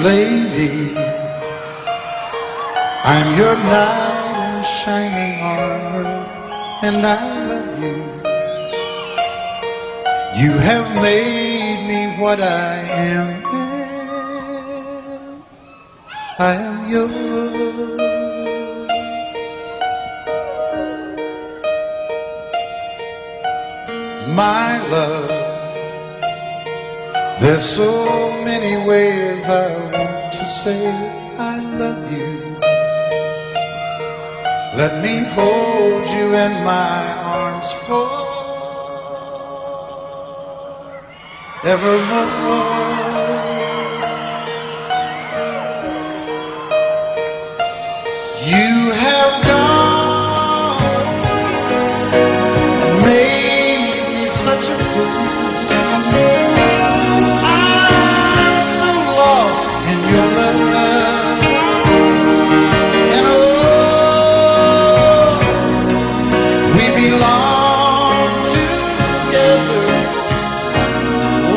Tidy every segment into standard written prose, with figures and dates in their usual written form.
Lady, I'm your knight in shining armor, and I love you. You have made me what I am. I am yours. My love, there's so many ways I want to say I love you. Let me hold you in my arms forevermore. You have gone and made me such a fool. I'm so lost in your love, and oh, we belong together.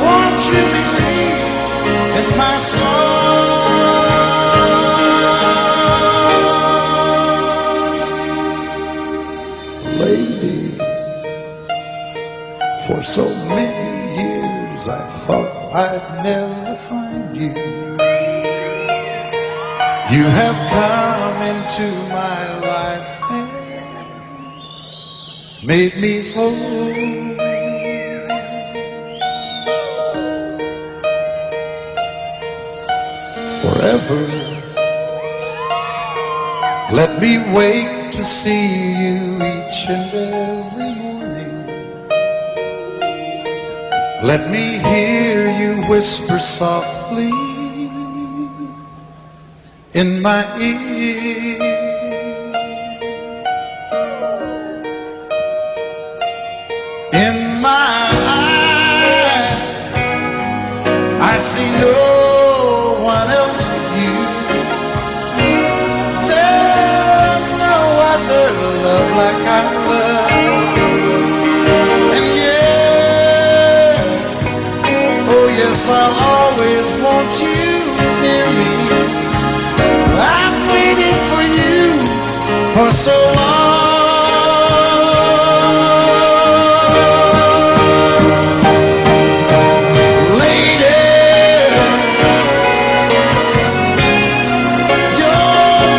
Won't you believe in my song? Lady, for so many years I thought I'd never find you. You have come into my life and made me whole. Forever, let me wake to see you each and every morning. Let me hear you whisper softly in my ear. In my eyes, I see no one else but you. There's no other love like I love. And yes, I'll always want you near me. I've waited for you for so long. Lady, your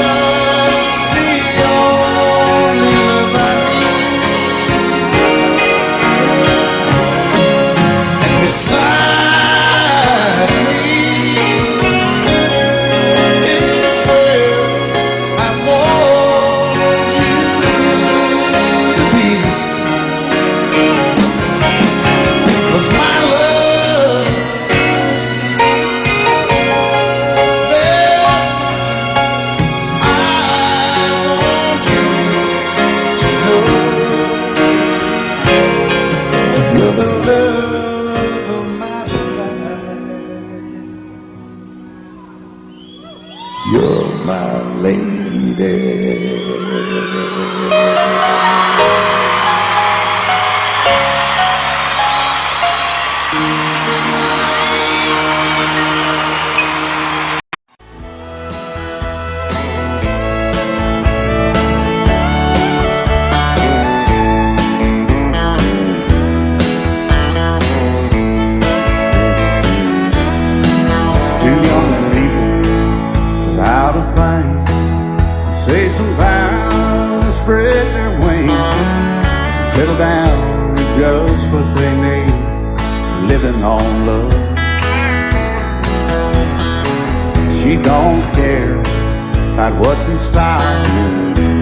love's the only love I need. And beside me is where I want you to be. 'Cause my love, there's something I want you to know. You're the love of my life. You're my lady. Two young people without a thing, say some vows, spread their wings, settle down to just what they need, living on love. She don't care about what's in style,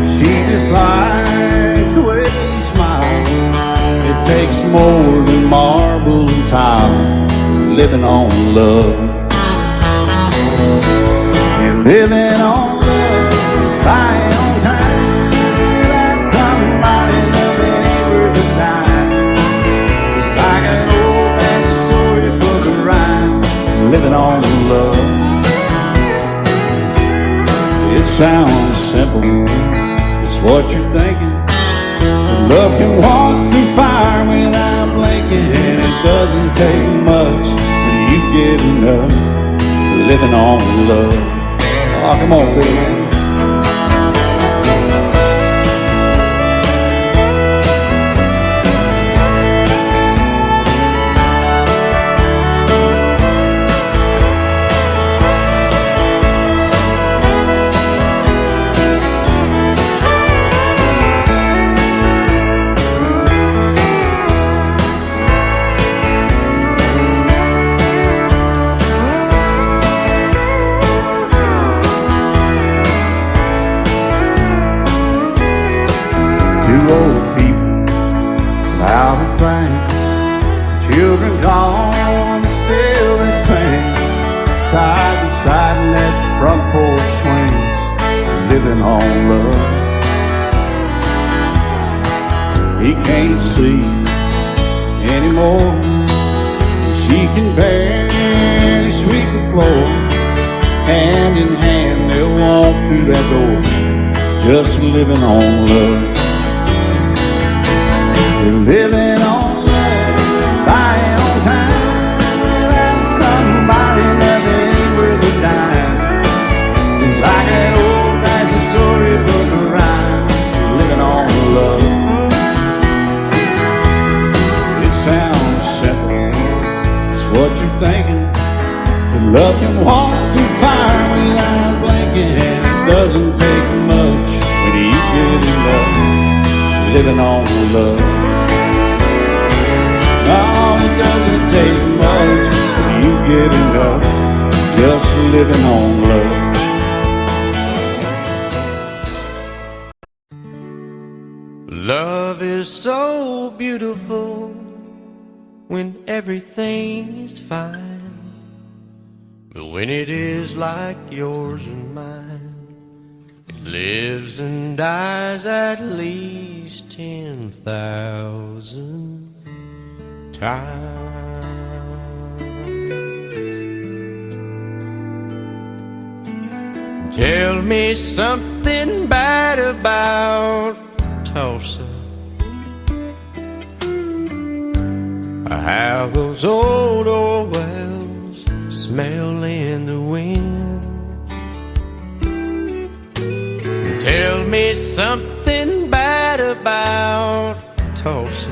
she just likes the way you smile. It takes more than marble and tile, living on love. You're living on love, buying on time, without somebody loving ain't worth a dime. It's like an old-fashioned storybook of rhyme, living on love. It sounds simple, it's what you're thinking. But love can walk through fire without blinking, and it doesn't take much when you get enough, living on love. Oh, come on, Phil, man. Two old people without a thing, children gone, still they sing, side by side in that front porch swing, living on love. He can't see anymore, she can barely sweep the floor. Hand in hand they'll walk through that door, just living on love. Living on love, buying on time, without somebody that ain't worth a dime. It's like that old-fashioned storybook rhyme, living on love. It sounds simple, it's what you're thinking, but love can walk through fire without blinking. It doesn't take much when you get in love, living on love. Oh, it doesn't take much when you get enough, just living on love. Love is so beautiful when everything is fine, but when it is like yours and mine, it lives and dies at least 10,000 times. Tell me something bad about Tulsa, how those old wells smell in the wind. Tell me something bad about Tulsa,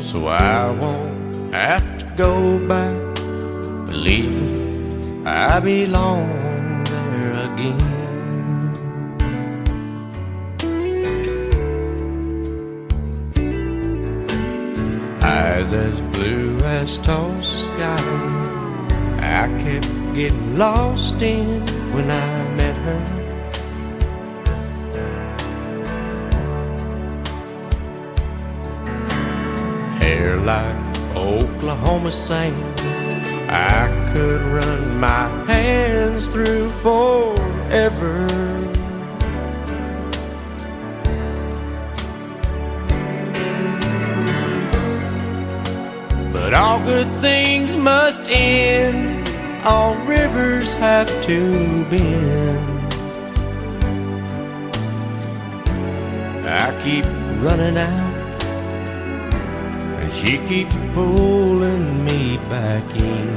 so I won't have to go back believing I belong there again. Eyes as blue as Tulsa sky, I kept getting lost in when I met her. Hair like Oklahoma sand, I could run my hands through forever. But all good things must end, all rivers have to bend. I keep running out, and she keeps pulling me back in.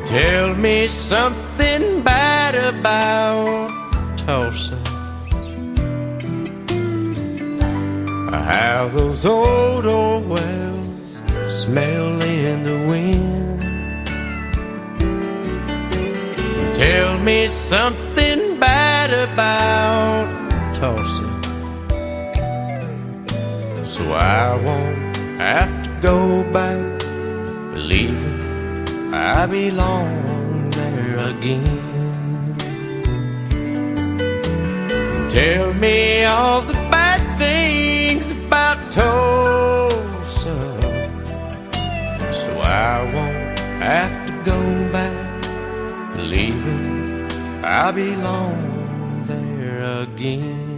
Tell me something bad about Tulsa, how those old wells smell in the wind. Tell me something bad about Tulsa, so I won't have to go back believing I belong there again. Tell me all the bad things about Tulsa, so I won't have to go back believing I belong there again.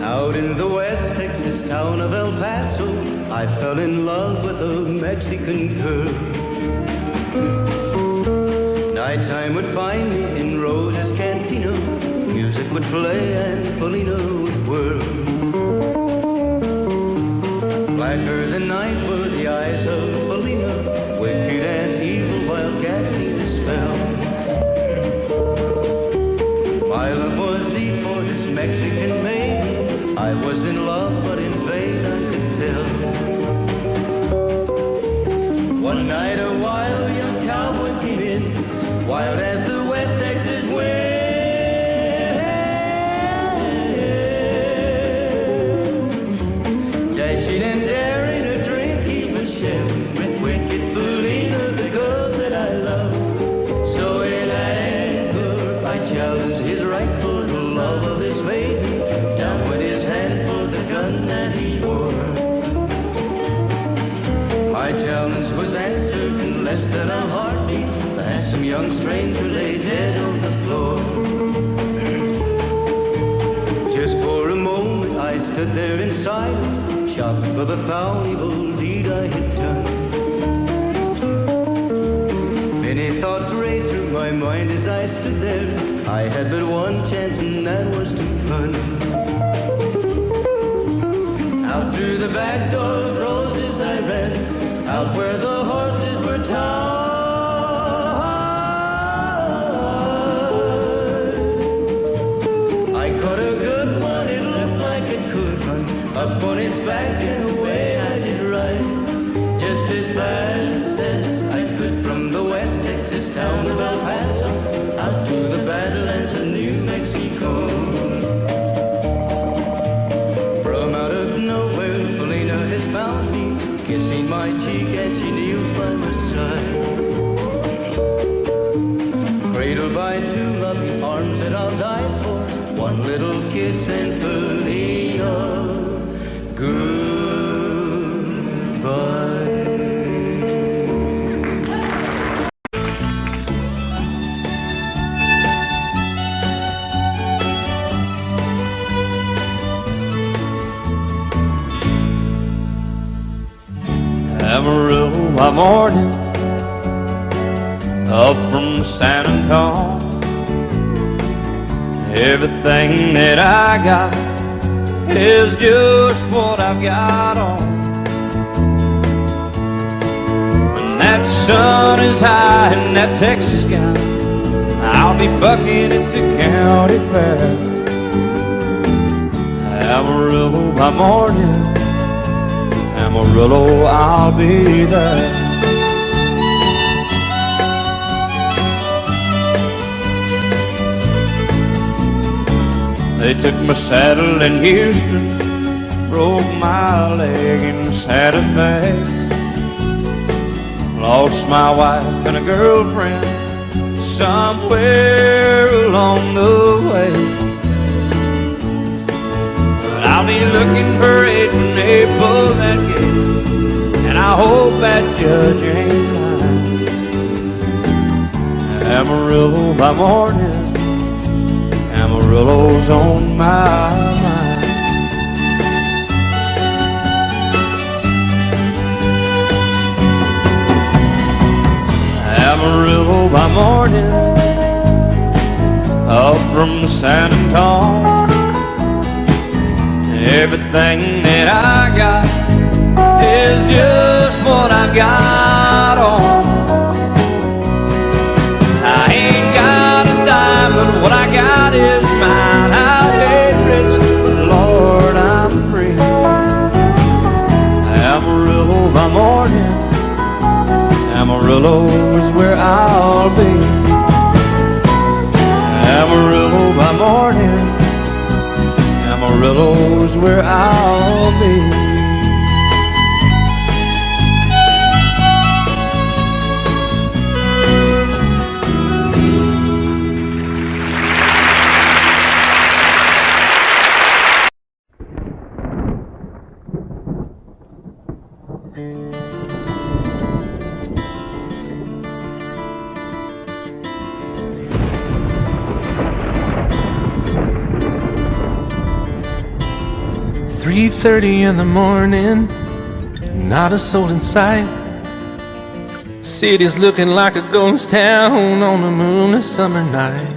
Out in the West Texas town of El Paso, I fell in love with a Mexican girl. Nighttime would find me in Rose's Cantina. Music would play and Felina would whirl. Blacker than night were the eyes of Felina, wicked and evil while casting a spell. My love was deep for this Mexican maiden. I was in love, but in vain I could tell. One night a wild young cowboy came in, wild as the West Texas wind. Dashing and daring a drink he was sharing with wicked Felina, the girl that I love. So in anger I challenged his rightful love of this maiden. Down went his hand for the gun that he wore. My challenge was answered in less than a heartbeat. The handsome young stranger lay dead on the floor. Just for a moment I stood there in silence, shocked for the foul evil deed I had done. Many thoughts raced through my mind as I stood there. I had but one chance and that was to run. Out through the back door of Roses I ran, out where the horses were tied. I caught a good one, it looked like it could run. Up on its back and away I did ride, just as fast as I could from the West Texas town of El Paso out to the Badlands of New Mexico. From out of nowhere, Felina has found me, kissing my cheek as she kneels by my side. Cradled by two loving arms that I'll die for, one little kiss and Felina, goodbye. Amarillo by morning, up from San Antonio. Everything that I got is just what I've got on. When that sun is high in that Texas sky, I'll be bucking into county fair. Amarillo by morning, Amarillo, I'll be there. They took my saddle in Houston, broke my leg in Santa Fe. Lost my wife and a girlfriend somewhere along the way. But I'll be looking for it when they pull that gate, and I hope that judge ain't lying. Amarillo by morning, Amarillo's on my mind. Amarillo by morning, up from San Antonio. Everything that I got is just what I've got on. I ain't got a dime, but what I got is mine. I ain't rich, but Lord, I'm free. Amarillo by morning, Amarillo is where I'll be. Amarillo by morning, Amarillo is where I'll be. 3:30 in the morning, not a soul in sight. City's looking like a ghost town on a moonless summer night.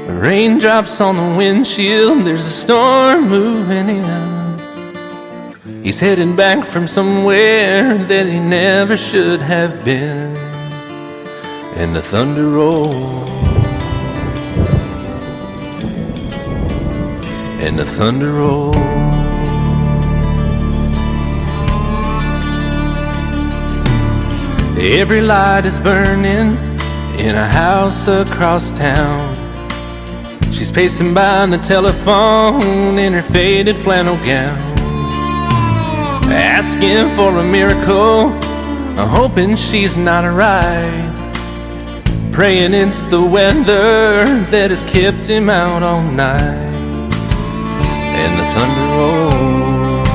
Raindrops on the windshield, there's a storm moving in. He's heading back from somewhere that he never should have been. And the thunder rolls, and the thunder rolls. Every light is burning in a house across town. She's pacing by the telephone in her faded flannel gown, asking for a miracle, hoping she's not right, praying it's the weather that has kept him out all night. And the thunder rolls,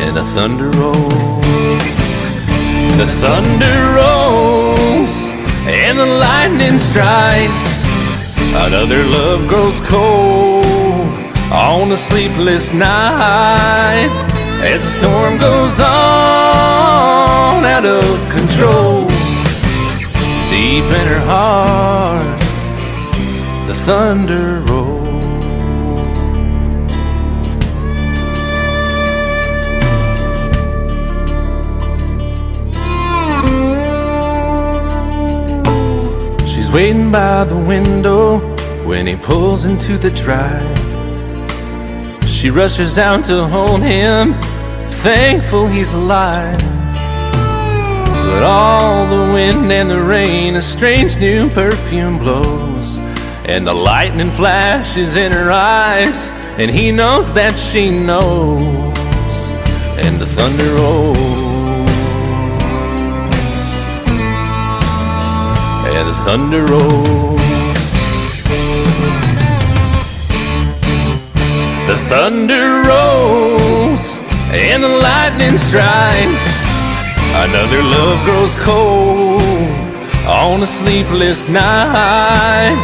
and the thunder rolls. The thunder rolls, and the lightning strikes. Another love grows cold on a sleepless night, as the storm goes on out of control. Deep in her heart, the thunder rolls. She's waiting by the window when he pulls into the drive. She rushes out to hold him, thankful he's alive. But all the wind and the rain, a strange new perfume blows, and the lightning flashes in her eyes, and he knows that she knows. And the thunder rolls, and the thunder rolls. The thunder rolls, and the lightning strikes. Another love grows cold on a sleepless night,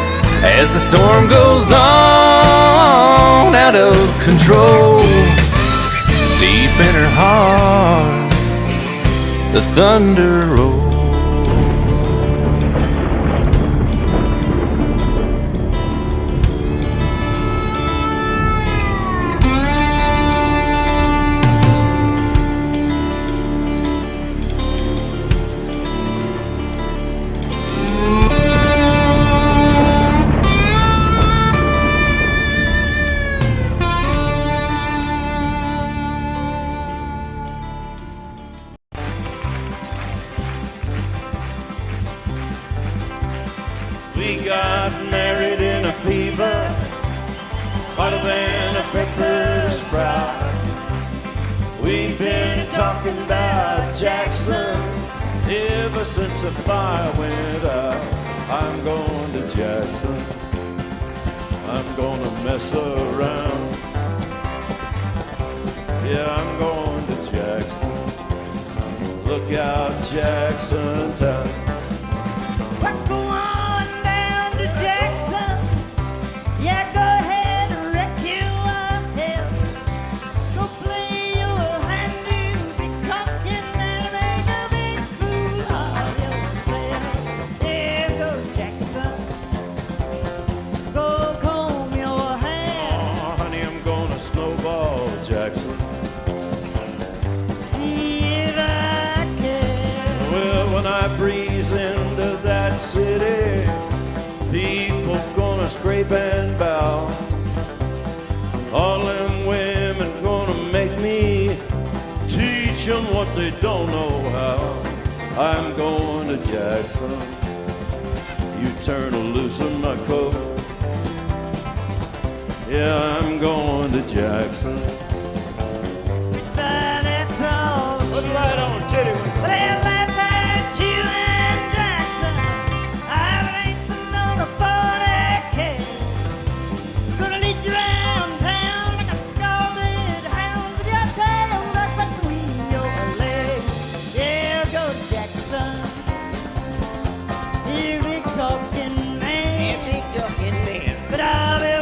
as the storm goes on out of control. Deep in her heart, the thunder rolls. We got married in a fever, hotter than a pepper sprout. We've been talking about Jackson ever since the fire went out. I'm going to Jackson, I'm gonna mess around. Yeah, I'm going to Jackson, look out Jackson town. We're going down to Jackson. Yeah, go ahead and wreck you a hell. Go play your hand, you be talking and make a big fool of yourself. Yeah, go Jackson. Go comb your hair. Oh, honey, I'm gonna snowball Jackson. See if I can. Well, when I breeze into that city, people gonna scrape and bow. All them women gonna make me teach them what they don't know how. I'm going to Jackson, you turn loose in my coat. Yeah, I'm going to Jackson. But that's all. Put it right on, titty whip. Well, that's you and Jackson. I've racing on a 40K. Gonna lead you around town like a scalded hound with your tail tucked between your legs. Yeah, go Jackson. You big talking man. Big talking man. But I'll be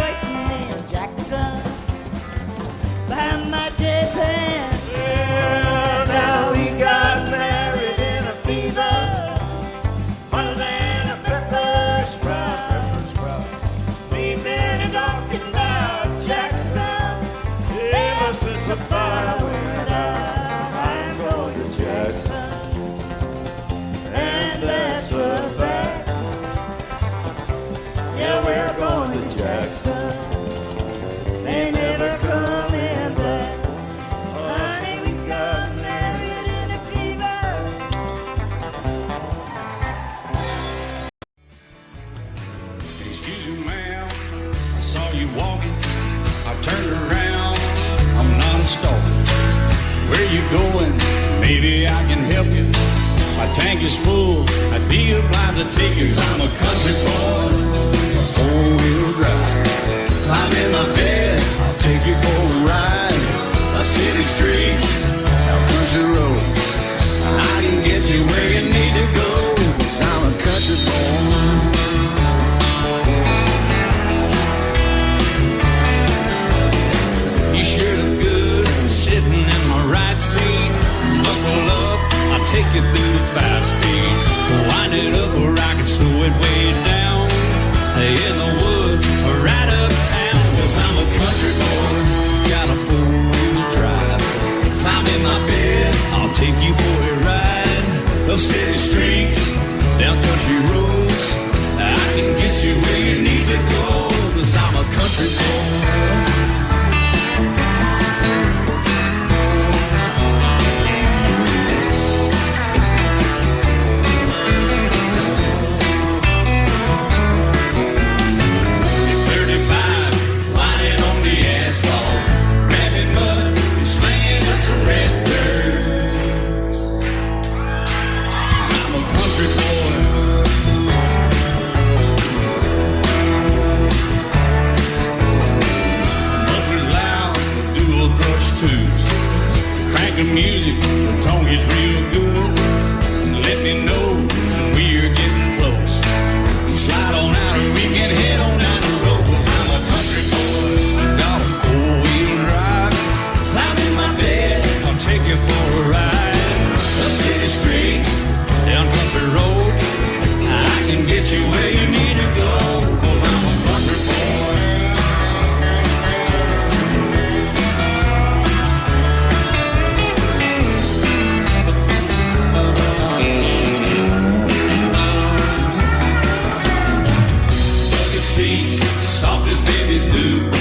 you walking. I turned around, I'm not a stalker. Where you going? Maybe I can help you. My tank is full, I'd be obliged to take you. 'Cause I'm a country boy, a four-wheel drive. Climb in my bed, I'll take you for a ride. Up city streets, out country roads, I can get you where you need to go. 'Cause I'm a country boy. You sure look good sitting in my right seat. Buckle up, I'll take you through the 5 speeds. Wind it up where I can slow it way down. In the woods or right uptown. 'Cause I'm a country boy, got a 4-wheel drive. Climb in my bed, I'll take you for a ride. Up city streets, down country roads, I can get you where you need to go. 'Cause I'm a country boy. Crank the music, the tone gets real good. Let me know when we're getting close. Slide on out and we can head on down the road. 'Cause I'm a country boy, got a 4-wheel drive. Climb in my bed, I'll take you for a ride. Up city streets, down country roads, I can get you where you need to go. 'Cause I'm a country boy. Soft as babies do, but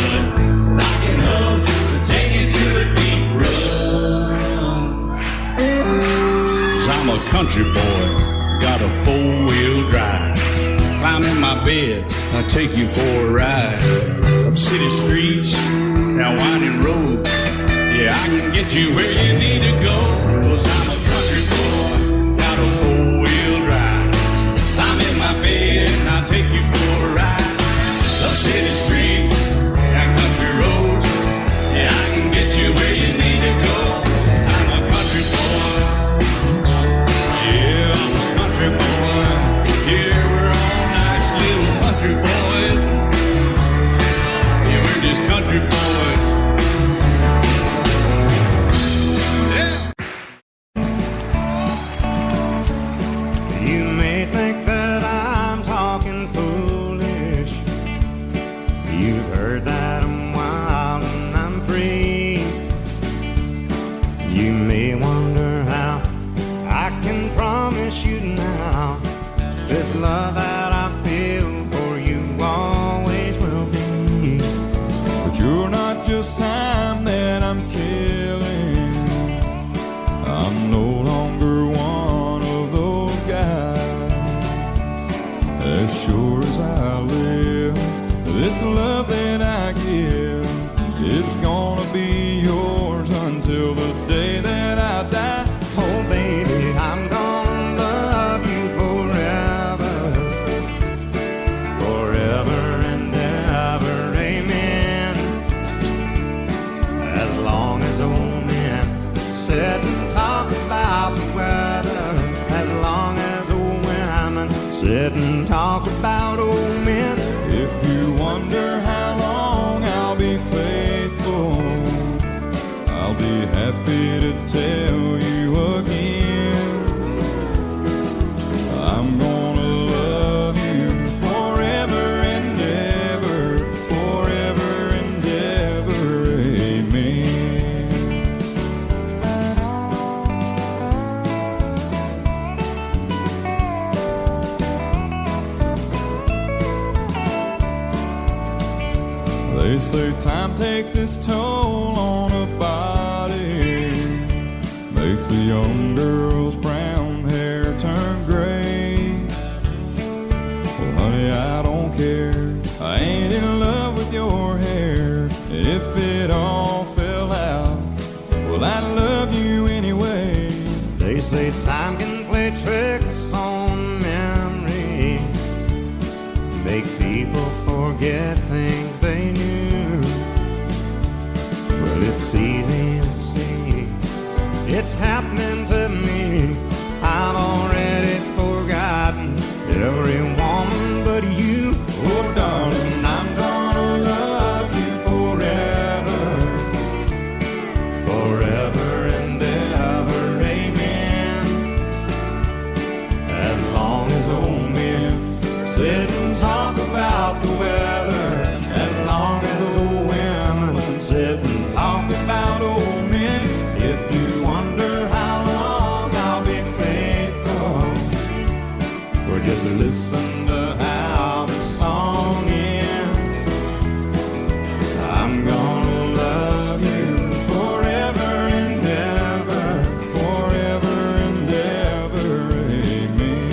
rocking up, taking through a deep run. 'Cause I'm a country boy, got a 4-wheel drive. Climb in my bed, I'll take you for a ride. Up city streets, down winding roads, yeah, I can get you where you need to go. 'Cause I'm a country boy, got a 4-wheel drive. Climb in my bed, and I'll take you for a ride. Up city streets, down country roads, yeah, I can get you where you need to go. I'm a country boy, yeah, I'm a country boy. Yeah, we're all nice little country boys. Yeah, we're just country boys. Yeah. You may think that I'm talking foolish. You've heard that I'm wild and I'm free. You may wonder how I can promise you now this love that I feel for you always will be. But you're not just time that I'm killing. I'm no longer one of those guys. As sure as I live, this love that I give, it's gonna be yours until the day that I die. Oh baby, I'm gonna love you forever, forever and ever, amen. As long as old men sit and talk about the weather, as long as old women sit and talk about old men. If you wonder how long I'll be faithful, I'll be happy to tell you again. I'm gonna love you forever and ever, forever and ever, amen. They say time takes its toll on a body, makes a young girl's brown hair turn gray. Well, honey, I don't care, I ain't in love with your forget things they knew. Well, it's easy to see it's happening to me. I've already forgotten every woman but you. Oh, darling, I'm gonna love you forever, forever and ever, amen. As long as old men sit and talk about the weather, as long as old women sit and talk about old men. If you wonder how long I'll be faithful, or just listen to how the song ends, I'm gonna love you forever and ever, forever and ever, amen.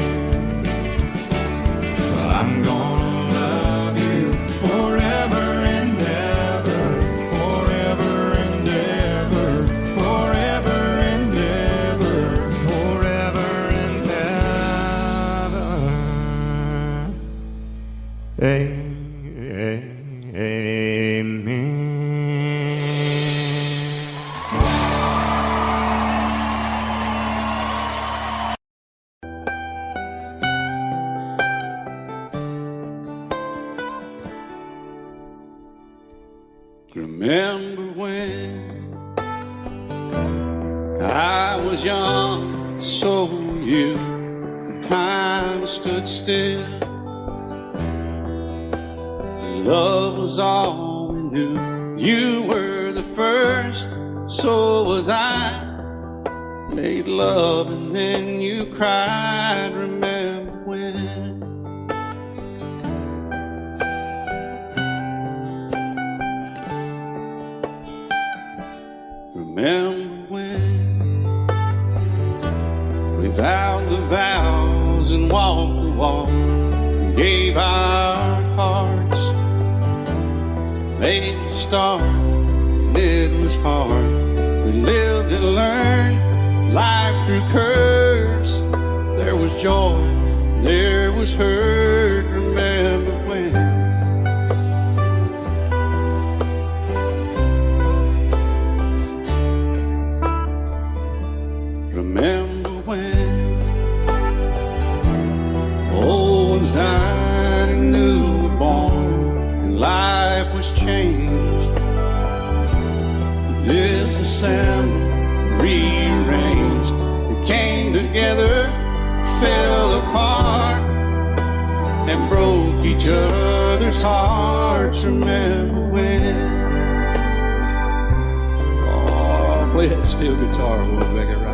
I'm gonna love you forever and ever, forever and ever, forever and ever, forever and ever, amen. Remember when I was young, so were you, and time stood still. Love was all we knew. You were the first, so was I. Made love and then you cried. Remember when? Remember when we vowed the vows and walked the walk, and gave our hearts, made the start, and it was hard. We lived and learned life through curves. There was joy, there was hurt. Remember when? Remember when old ones died and new were born, and life was changed, disassembled, rearranged. We came together, fell apart, and broke each other's hearts. Remember when? Oh, play that steel guitar, we'll make it right.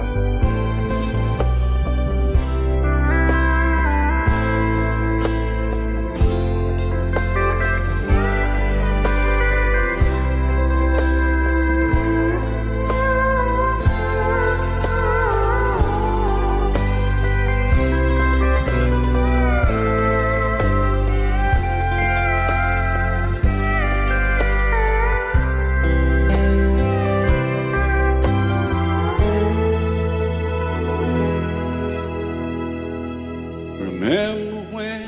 Remember when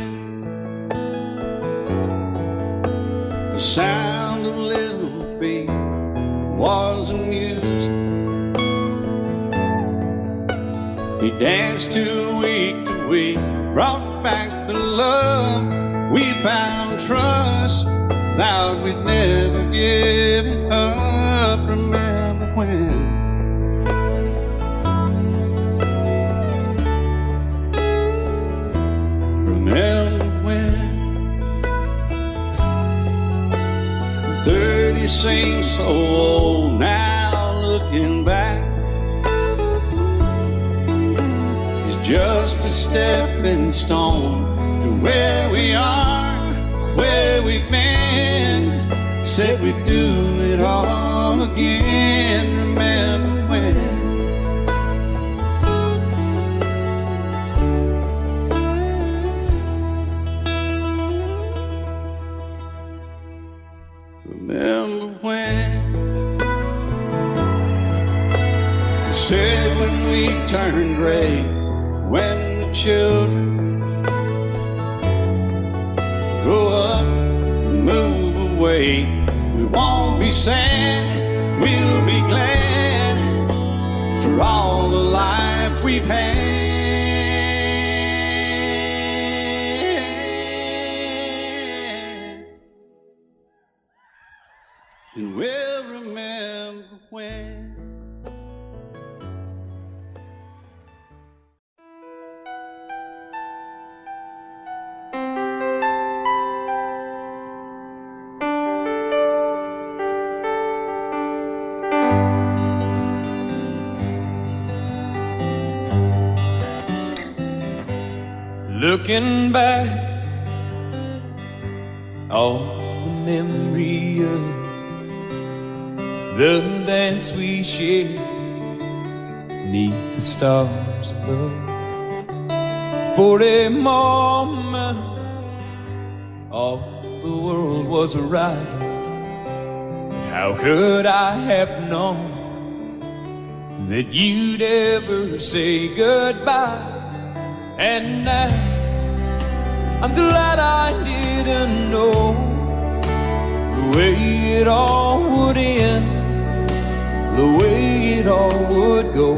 the sound of little feet was a music we danced to week, brought back the love we found, trust, vowed we'd never give it up. Remember when? Remember when 30 seems so old now, looking back, it's just a stepping stone to where we are, where we've been. Said we'd do it all again. Remember when? Remember when they said when we turned gray, when the children grow up and move away. We won't be sad, we'll be glad for all the life we've had. And we'll remember when. Looking back, all the memory of the dance we shared neath the stars above. For a moment, all the world was right. How could I have known that you'd ever say goodbye? And now I'm glad I didn't know the way it all would end, the way it all would go.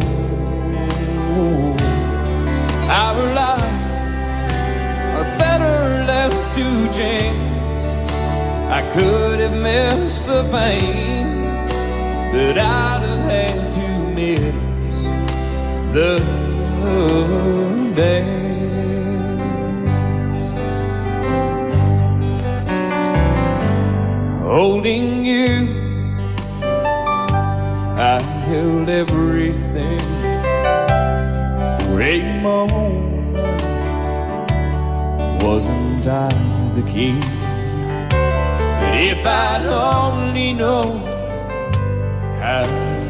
Our lives are better left to chance. I could have missed the pain, but I'd have had to miss the dance. Holding you, I held everything. For a moment, wasn't I the king? But if I'd only known how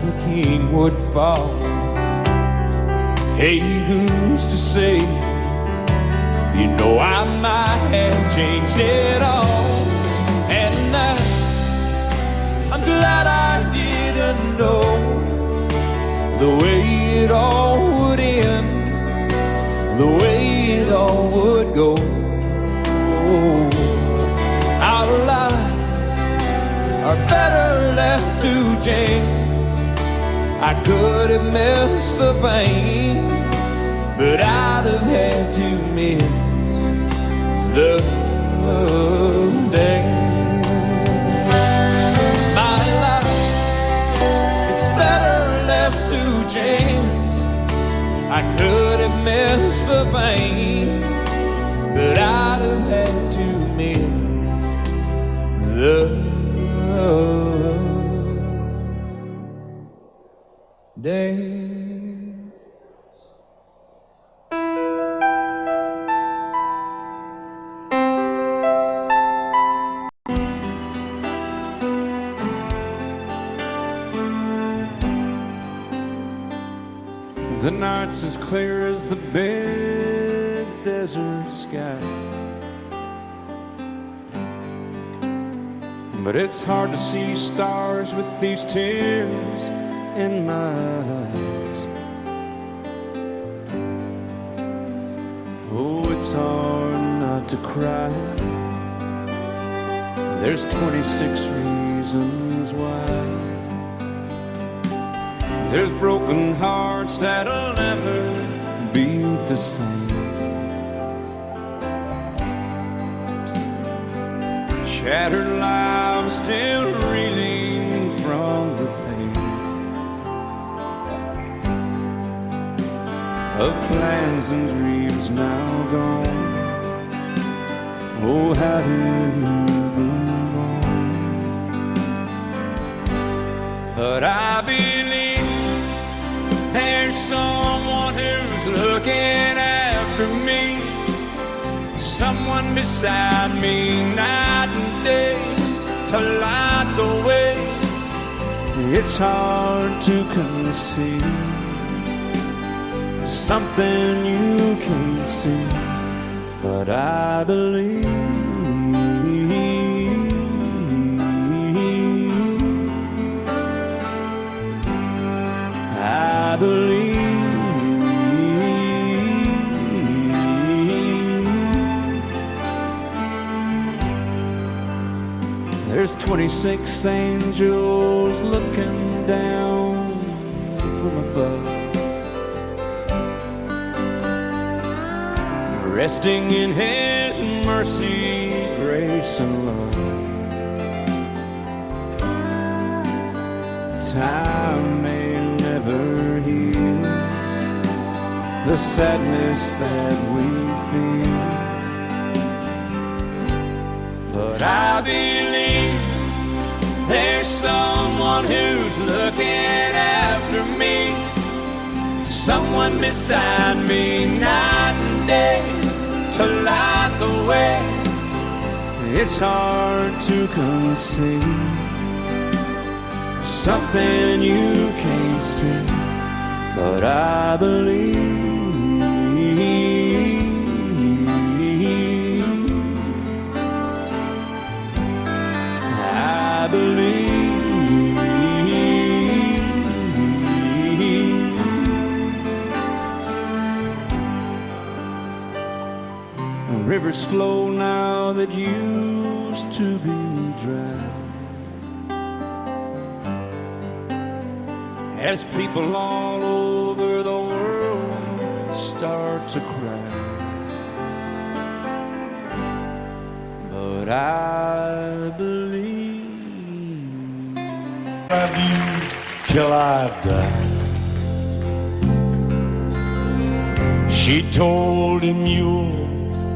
the king would fall, hey, who's to say? You know I might have changed it all. And now I'm glad I didn't know the way it all would end, the way it all would go. Our lives are better left to chance. I could have missed the pain, but I'd have had to miss the dance. My life, it's better left to chance. I could have missed the pain, but I'd have had to miss the dance. The night's as clear as the big desert sky, but it's hard to see stars with these tears in my eyes. Oh, it's hard not to cry. There's 26 reasons why. There's broken hearts that'll never be the same. Shattered lives still reeling from the pain of plans and dreams now gone. Oh, how do you move on? But I believe there's someone who's looking after me, someone beside me night and day to light the way. It's hard to conceive something you can't see, but I believe. I believe. There's 26 angels looking down from above, resting in His mercy, grace, and love. Time may never heal the sadness that we feel, but I believe there's someone who's looking after me, someone beside me night and day to light the way. It's hard to conceive something you can't see, but I believe. I believe. Rivers flow now that used to be dry, as people all over the world start to cry. But I believe. Love you till I die. She told him you'll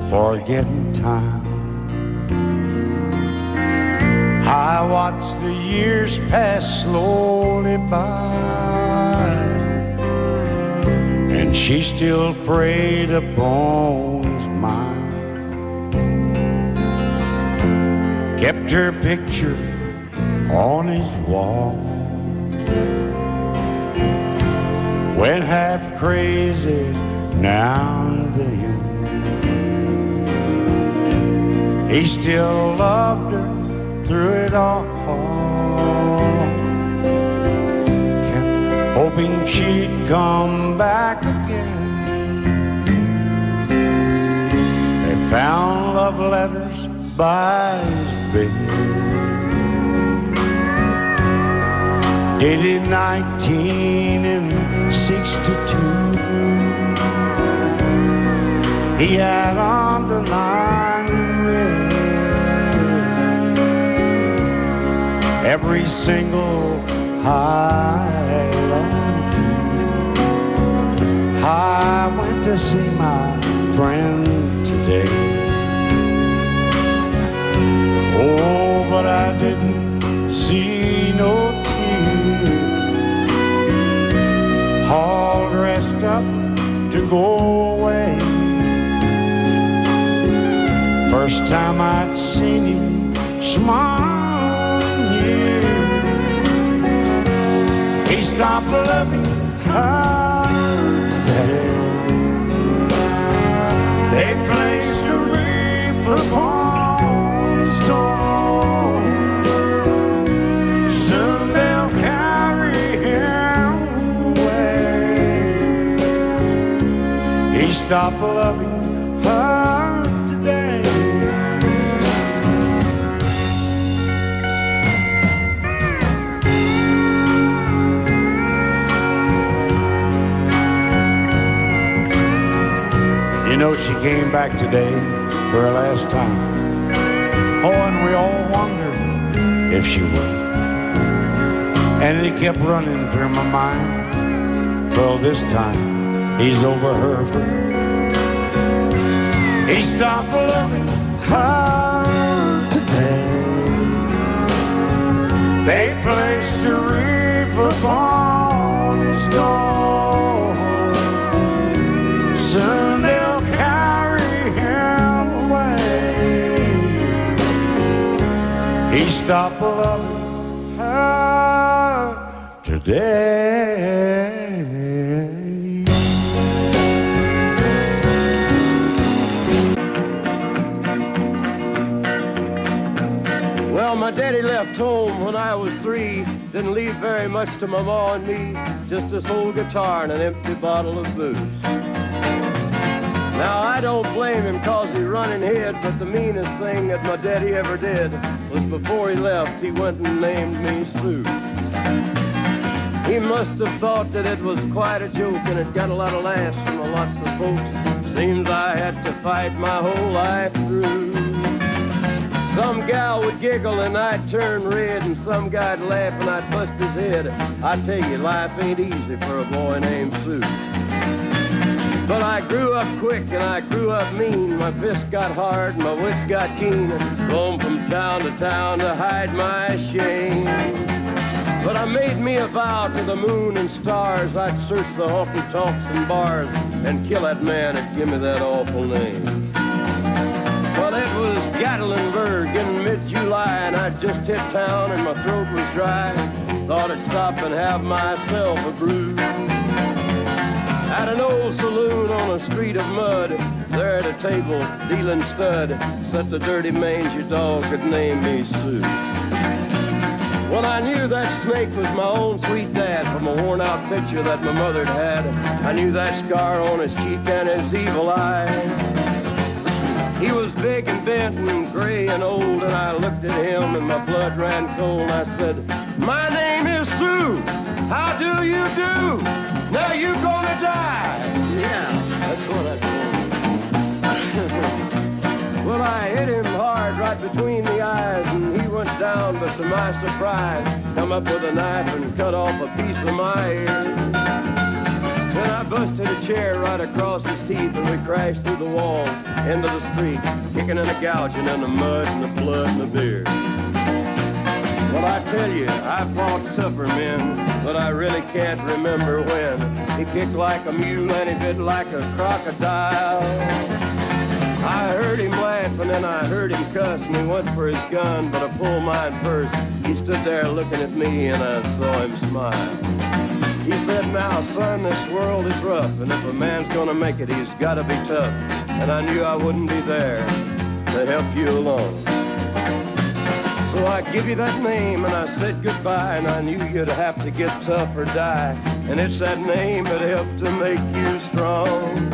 forget in time. I watched the years pass slowly by, and she still preyed upon his mind. Kept her picture on his wall, went half crazy now and then. He still loved her through it all, kept hoping she'd come back again. They found love letters by his bed, dated 1962. He had underlined red every single I love you. I went to see my friend today. Oh, but I didn't see no tears, all dressed up to go away. First time I'd seen him smile in years. He stopped loving her. They placed a wreath upon his door. Soon they'll carry him away. He stopped loving her today. You know, she came back today for her last time. Oh, and we all wondered if she would. And it kept running through my mind. Well, this time he's over her for good. He stopped loving her today. They placed a wreath upon his door. Soon they'll carry him away. He stopped loving her today. Well, my daddy left home when I was 3. Didn't leave very much to my ma and me. Just this old guitar and an empty bottle of booze. Now, I don't blame him 'cause he run and hid, but the meanest thing that my daddy ever did was before he left, he went and named me Sue. He must have thought that it was quite a joke, and it got a lot of laughs from lots of folks. Seems I had to fight my whole life through. Some gal would giggle and I'd turn red, and some guy'd laugh and I'd bust his head. I tell you, life ain't easy for a boy named Sue. But I grew up quick and I grew up mean. My fists got hard and my wits got keen. Roamed from town to hide my shame. But I made me a vow to the moon and stars, I'd search the honky-tonks and bars and kill that man that give me that awful name. Well, it was Gatlinburg in mid-July, and I'd just hit town and my throat was dry. Thought I'd stop and have myself a brew. At an old saloon on a street of mud, there at a table, dealing stud, sat the dirty mangy dog that named me Sue. Well, I knew that snake was my own sweet dad from a worn-out picture that my mother'd had. I knew that scar on his cheek and his evil eye. He was big and bent and gray and old, and I looked at him and my blood ran cold. I said, "My name is Sue. How do you do? Now you gonna die." Yeah, that's what I told him. Well, I hit him hard right between the eyes, and he went down, but to my surprise, come up with a knife and cut off a piece of my ear. Then I busted a chair right across his teeth, and we crashed through the walls into the street, kicking and a gouging in the mud and the blood and the beer. Well, I tell you, I fought tougher men, but I really can't remember when. He kicked like a mule and he bit like a crocodile. I heard him laugh and then I heard him cuss, and he went for his gun, but I pulled mine first. He stood there looking at me and I saw him smile. He said, "Now, son, this world is rough, and if a man's gonna make it, he's gotta be tough." And I knew I wouldn't be there to help you along. So I give you that name and I said goodbye, and I knew you'd have to get tough or die. And it's that name that helped to make you strong.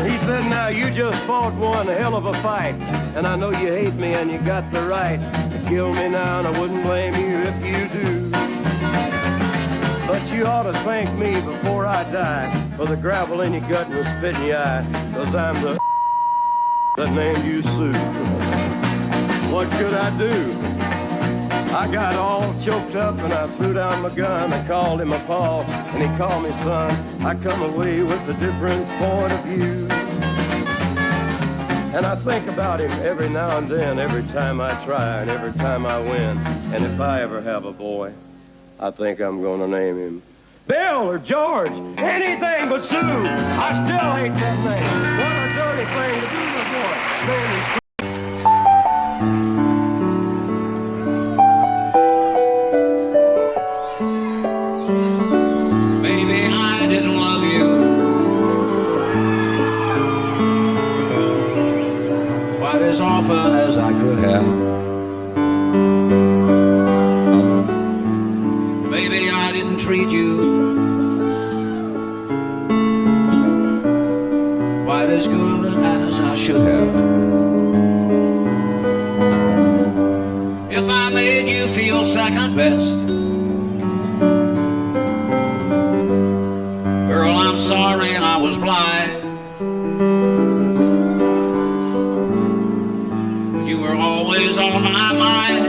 He said, "Now you just fought one hell of a fight, and I know you hate me and you got the right to kill me now, and I wouldn't blame you if you do. But you ought to thank me before I die for the gravel in your gut and the spit in your eye, 'cause I'm the that named you Sue." What could I do? I got all choked up and I threw down my gun. I called him a paw and he called me son. I come away with a different point of view. And I think about him every now and then, every time I try and every time I win. And if I ever have a boy, I think I'm gonna name him Bill or George, anything but Sue. I still hate that name. What a dirty thing to do to a boy. Name him Sue. As often as I could have. Maybe I didn't treat you quite as good as I should have. If I made you feel second best, girl, I'm sorry I was blind. Always on my mind.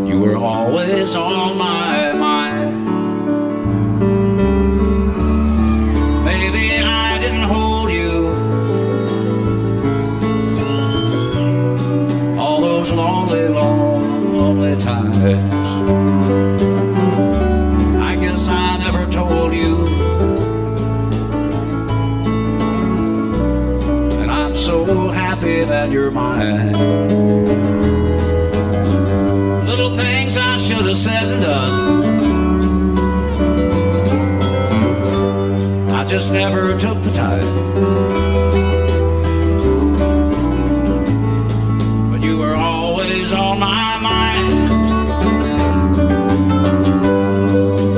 You were always on my mind. Maybe I didn't hold you all those lonely, lonely times. I guess I never told you. So happy that you're mine. Little things I should have said and done, I just never took the time. But you were always on my mind.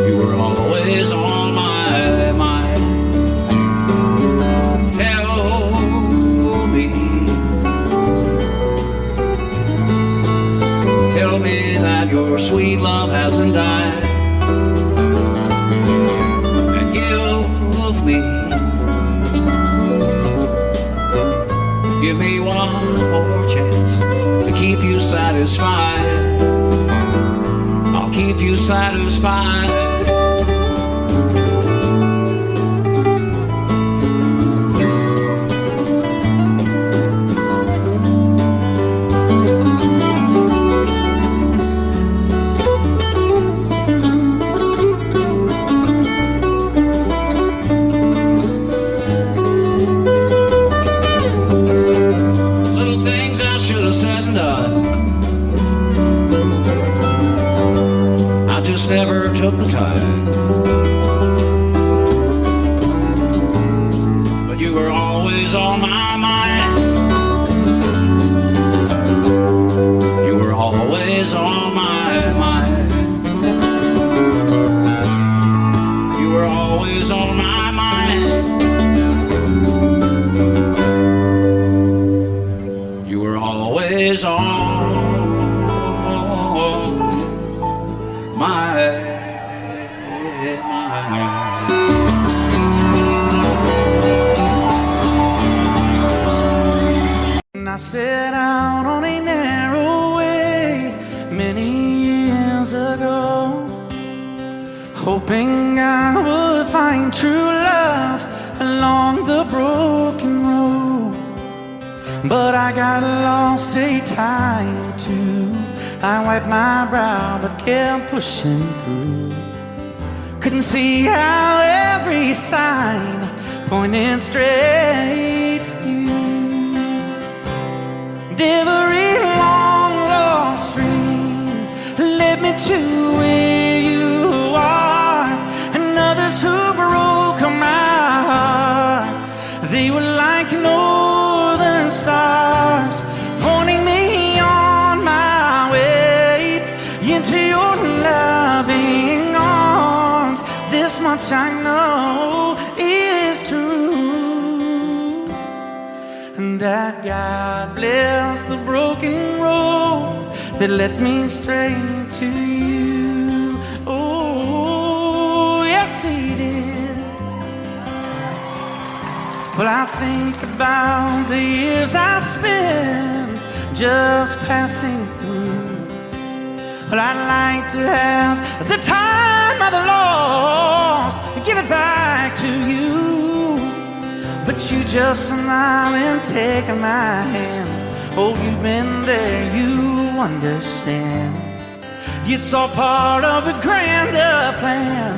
You were always on my mind. that your sweet love hasn't died. And give me one more chance to keep you satisfied. I'll keep you satisfied. Never took the time, but you were always on my mind. You were always on my mind. You were always on my mind. You were always on I set out on a narrow way many years ago, hoping I would find true love along the broken road. But I got lost a time or two. I wiped my brow but kept pushing through. Couldn't see how every sign pointed straight to you. Every long lost stream led me to where you are, and others who broke my heart, they were like northern stars, pointing me on my way into your loving arms. This much I know is true, and that God bless the broken road that led me straight to you. Oh, yes, He did. Well, I think about the years I spent just passing through. Well, I'd like to have the time of the lost, give it back to you. But you just smile and take my hand. Oh, you've been there, you understand. It's all part of a grander plan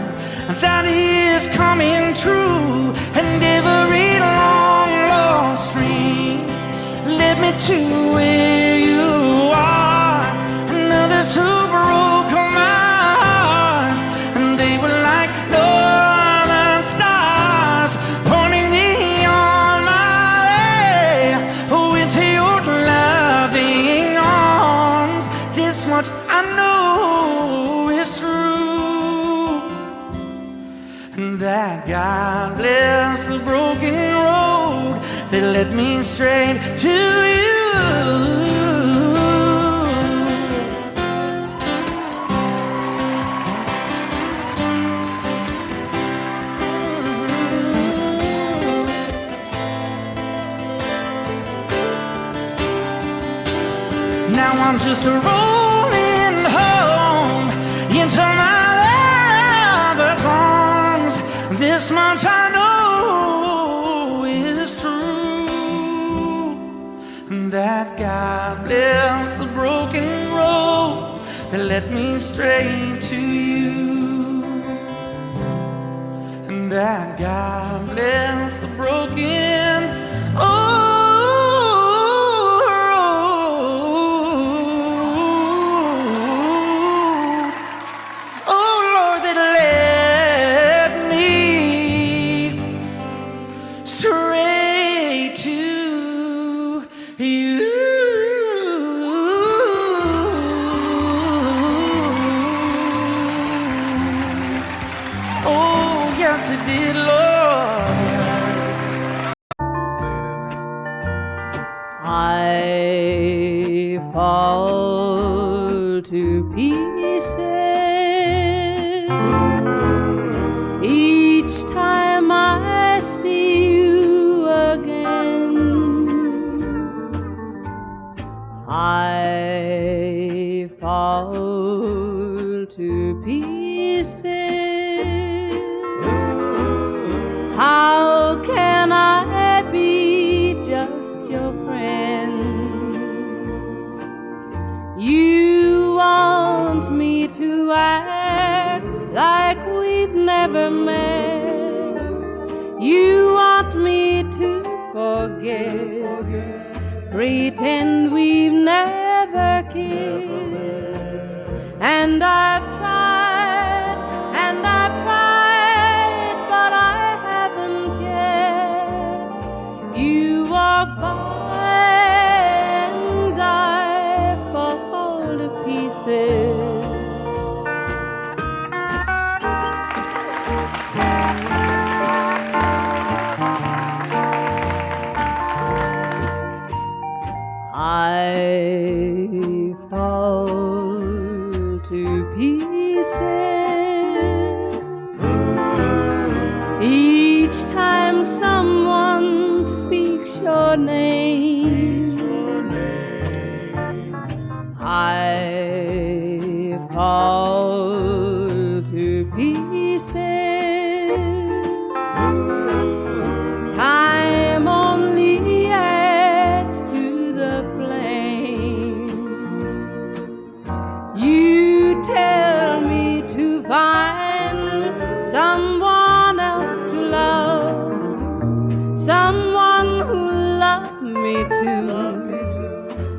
that is coming true. And every long lost stream led me to where you are, and others who broke my heart, and they were like northern stars, pointing me on my way into your loving arms. This much I know is true, and that God bless the broken road that led me straight to you. Now I'm just rolling home into my lover's arms. This much I know is true, and that God bless the broken road that led me straight to you, and that God bless the broken I fall to pieces I fall to pieces. How can I be just your friend? You want me to act like we've never met. You want me to forget, pretend we've never kissed. And I've tried, but I haven't yet. You walk by and I fall to pieces. I fall to pieces each time someone speaks your name. I fall to pieces. Time only adds to the flame. You tell me to find someone else to love, someone who loved me too,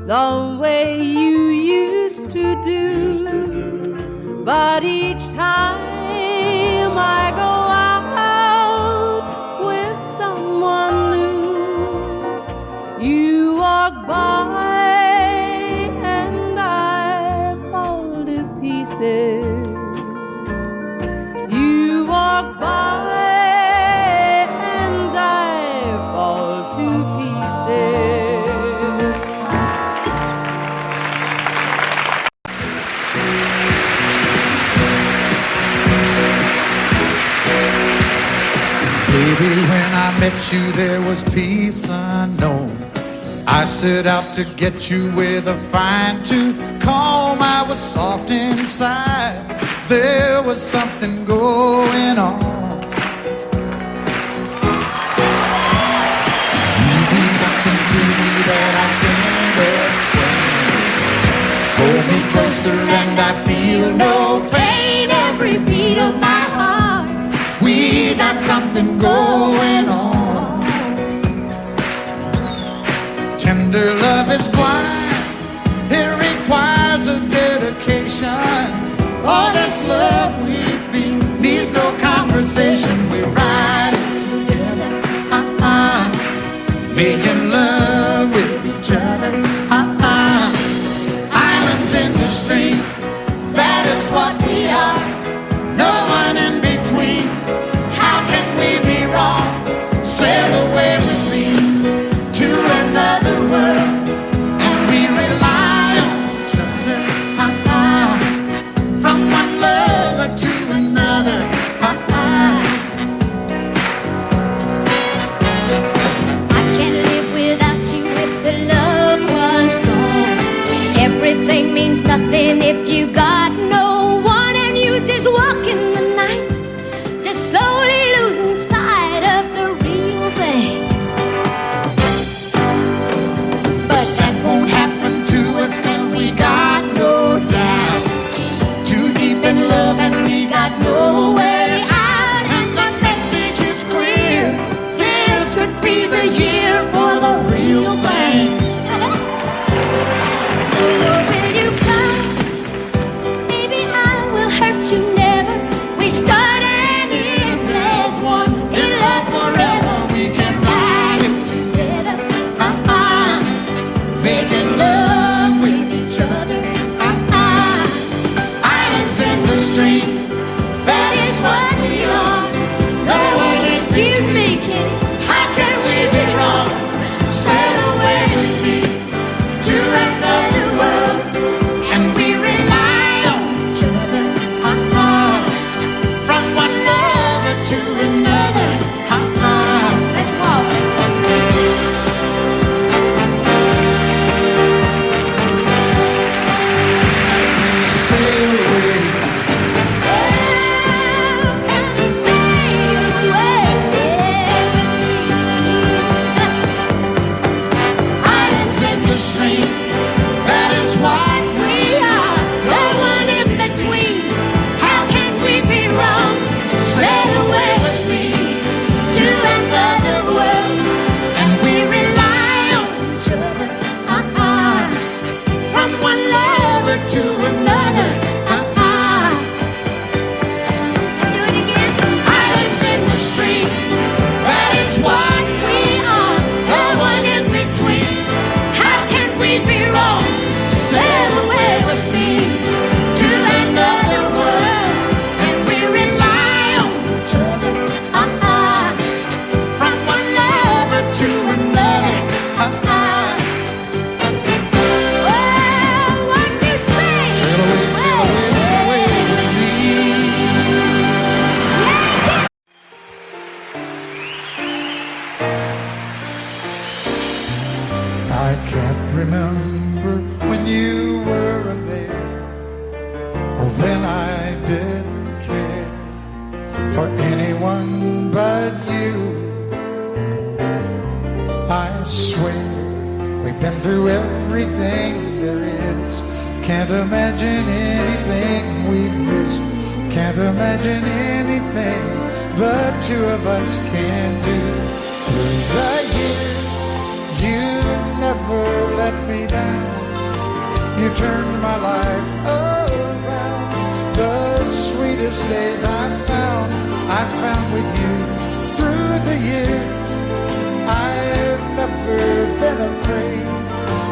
the way you used to do. But each time I go out with someone new, you walk by and I fall to pieces. You walk by and I fall to pieces. Baby, when I met you, there was peace unknown. I set out to get you with a fine tooth comb. I was soft inside. There was something going on. You do something to me that I can't explain. Hold me closer and I feel no pain. Every beat of my heart, we got something going on. Tender love is blind. It requires a dedication. All this love we feel needs no conversation. We're riding together, making love with each other, Islands in the stream, that is what we are. No one in between. How can we be wrong? Sail away with me to another world, and we rely on each other, from one lover to another. I can't live without you if the love was gone. Everything means nothing if you got no one, and you just walk in the night, just slowly losing sight of the real thing. But that won't happen to us, 'cause we got no doubt. Too deep in love and we got no way out. And the message is clear. This could be the year for the real thing. Will you cry? Baby, I will hurt you never. We start and end as one. In love forever, we can ride it together, making love with each other, islands in the stream, that is what we are. No one is Excuse me, kitty. How can we be wrong? Sail away with me to another world, and we rely on each other, from one lover to another. Let's walk. remember when you weren't there, or when I didn't care for anyone but you. I swear we've been through everything there is. Can't imagine anything we've missed. Can't imagine anything the two of us can do. Through the years, you never let me down. You turned my life around. The sweetest days I found with you. Through the years, I've never been afraid.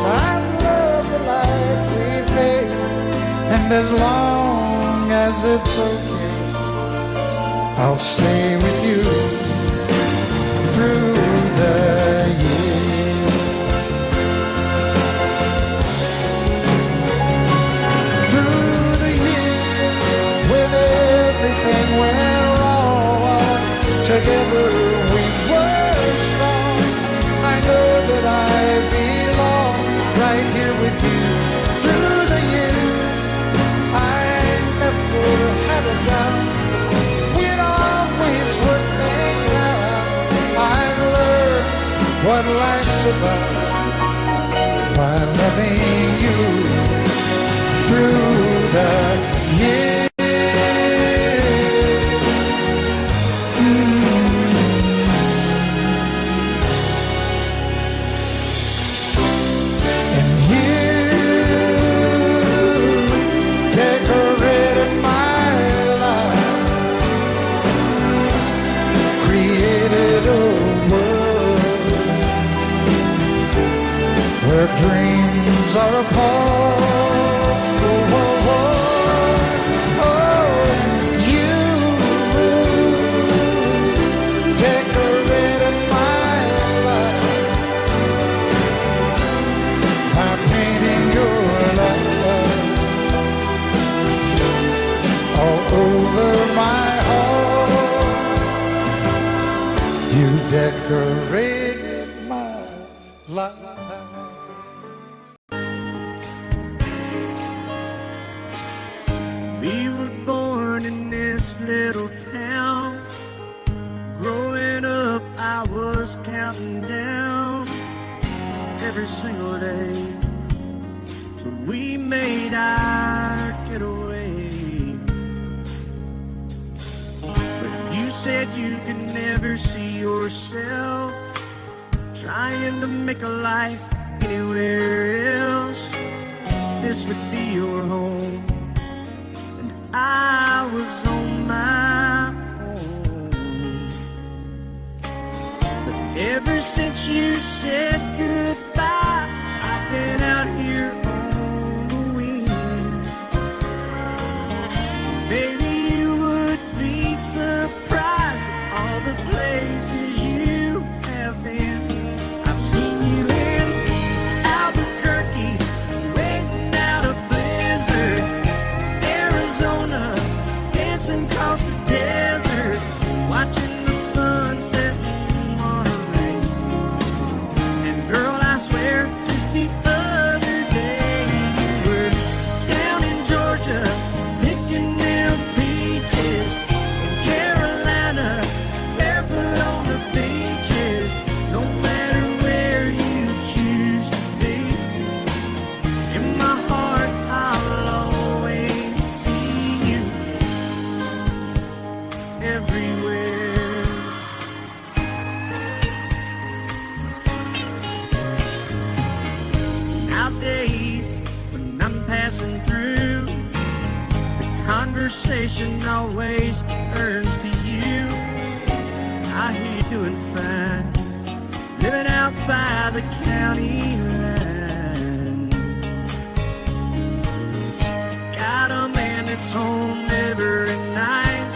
I love the life we've made, and as long as it's okay, I'll stay with you through the years. Through the years, when everything went wrong, together we were strong. I know that I belong right here with you. Through the years, I never had a doubt. We'd always work things out. I've learned what life's about by loving you through the years. Dreams are apart. Oh, oh, oh, oh. You decorated my life by painting your love all over my heart. You decorated my life. We were born in this little town. Growing up, I was counting down every single day till we made our getaway. But you said you could never see yourself trying to make a life anywhere else. This would be your home. I was on my own. But ever since you said goodbye, I've been out here on the wing. Maybe you would be surprised at all the places you have been. I've seen you in Albuquerque, waiting out a blizzard, dancing across the desert, watching the sunset on a lake. And girl, I swear, just the other day you were down in Georgia, picking them peaches. In Carolina, barefoot on the beaches. No matter where you choose to be, in my heart I'll always see you everywhere. Nowadays, when I'm passing through, the conversation always turns to you. I hear you doing fine, living out by the county line. Got a man that's home every night,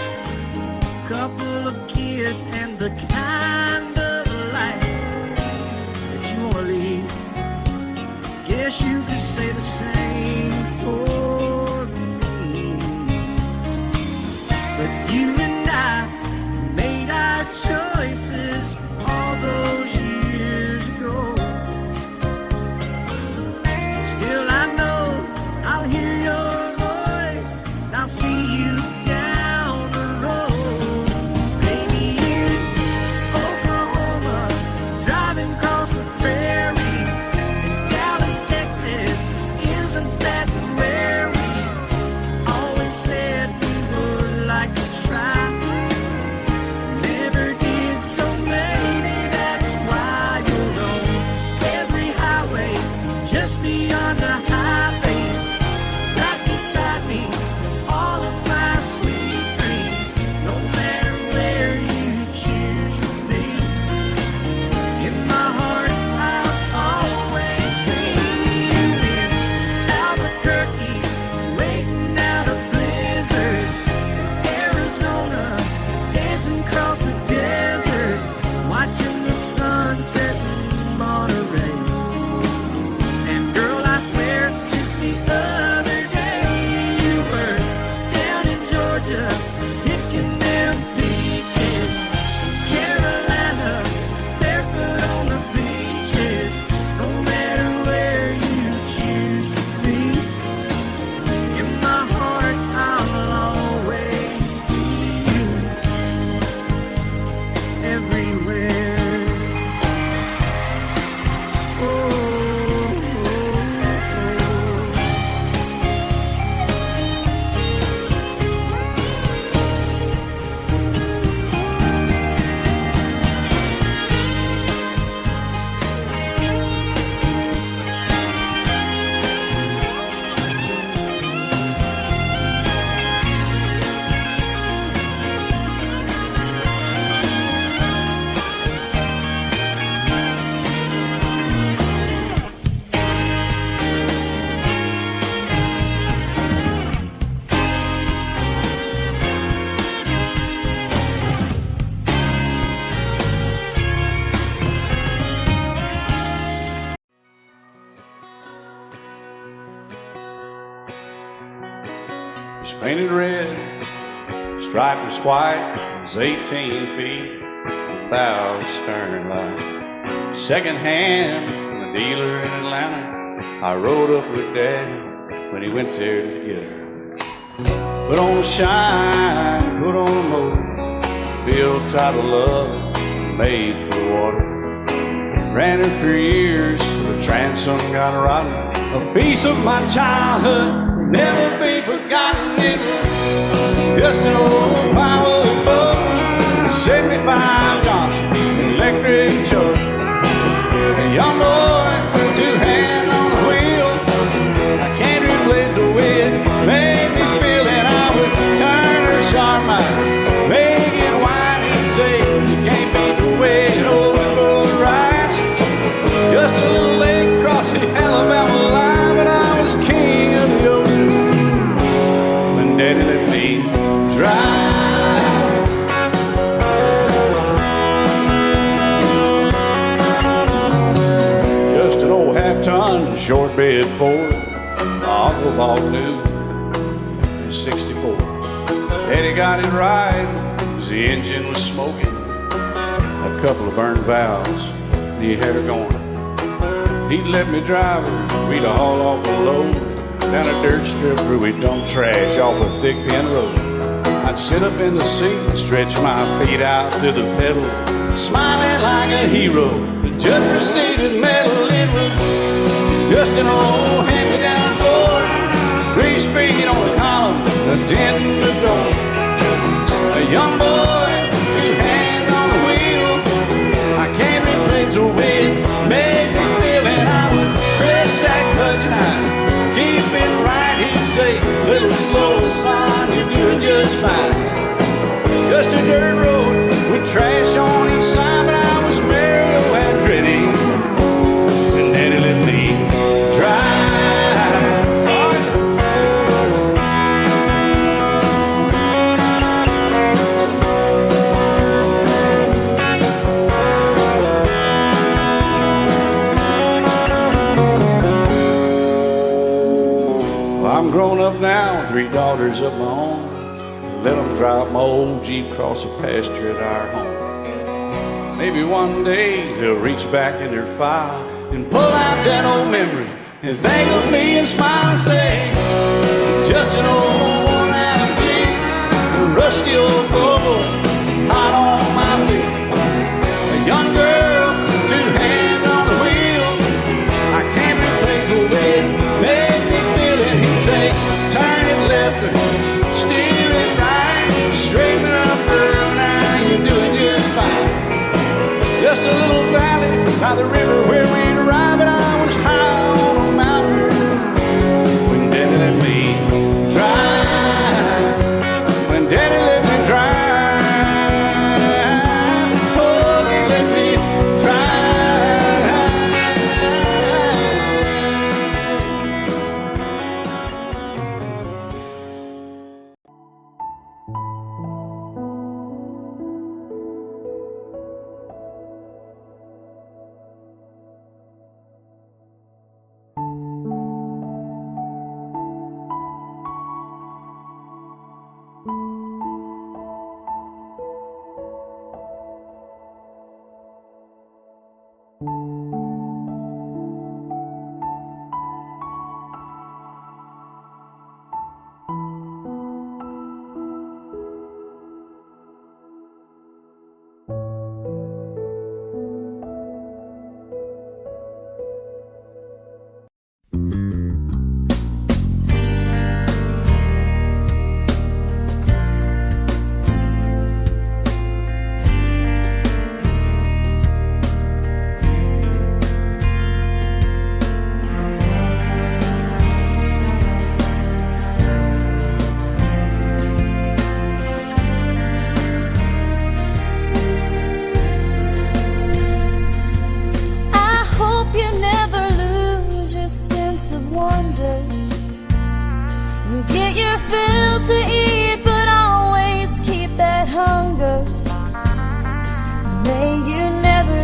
couple of kids, and the kind of life that you want to lead. Guess you could say the same for me. But you and I made our choices all those years ago. painted red, stripe was white, it was 18 feet, about stern line. Second hand from a dealer in Atlanta, I rode up with Daddy when he went there to get her. Put on a shine, put on a motor, built tight of love, made for the water. Ran her for years, the transom got rotten. A piece of my childhood, never be forgotten. It's just an old power boat, 75 Johnson, electric choke. A young boy, two hands on the wheel. I can't replace the way it made me feel that I would turn her sharp mind, make it wide and say, you can't beat the way an old boat rides. Just a little lake across the Alabama line, but I was king of the ocean when Daddy let me drive. Just an old half-ton short bed Ford my uncle bought new in '64. Daddy got it right as the engine was smoking, a couple of burned valves, and he had her going. He'd let me drive her, we'd haul off a load down a dirt strip where we'd dump trash off a thick pin road. I'd sit up in the seat and stretch my feet out to the pedals, smiling like a hero. The judge proceeded metal, it was just an old hand-me-down Ford, 3-speed on the column, a dent in the door. A young boy, two hands on the wheel, I can't replace the way it made me feel. And I would press that clutch and I'd keep it right. He'd say, little slow, son, you're doing just fine. Just a dirt road with trash on each side, but I was Mario Andretti, and Daddy let me drive. I'm grown up now, 3 daughters of my own. Let them drive my old Jeep across the pasture at our home. Maybe one day they'll reach back in their file and pull out that old memory and think of me and smile and say, just an old worn-out Jeep, a rusty old Volvo, hot on my feet. A young girl, 2 hands on the wheel, I can't replace the way it made me feel. And he'd say, turn it left or steer it right, straighten up girl, now you're doing just fine. Just a little valley by the river where we'd arrive, and I was high on a mountain when Daddy let me drive. When Daddy let me drive, oh, he let me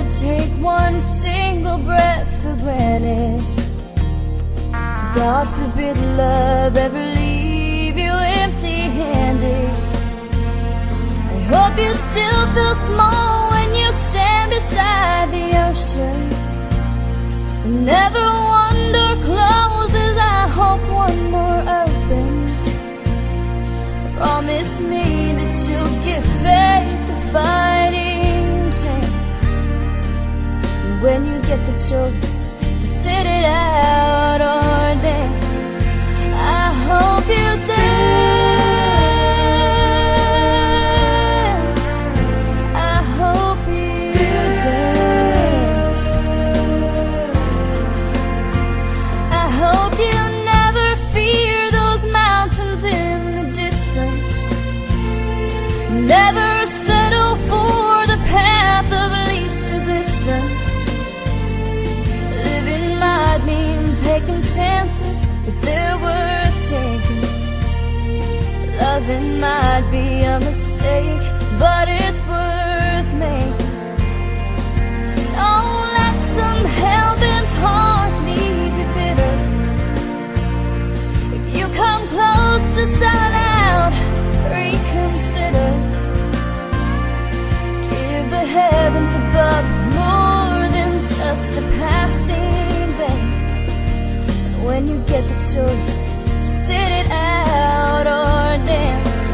take one single breath for granted. God forbid love ever leave you empty hope you still feel small when you stand beside the ocean. Never one door closes, I hope one more opens. Promise me that you'll give faith a fighting chance. And when you get the choice to sit it out or dance, I hope you dance. I hope you dance. I hope you never fear those mountains in the distance. Never settle for the path of least resistance. Living might mean taking chances, but they're worth taking. Loving might be a mistake, but it's worth making. Don't let some hell-bent heart leave you bitter. If you come close to selling out, reconsider. Give the heavens above more than just a passing glance. And when you get the choice to sit it out or dance,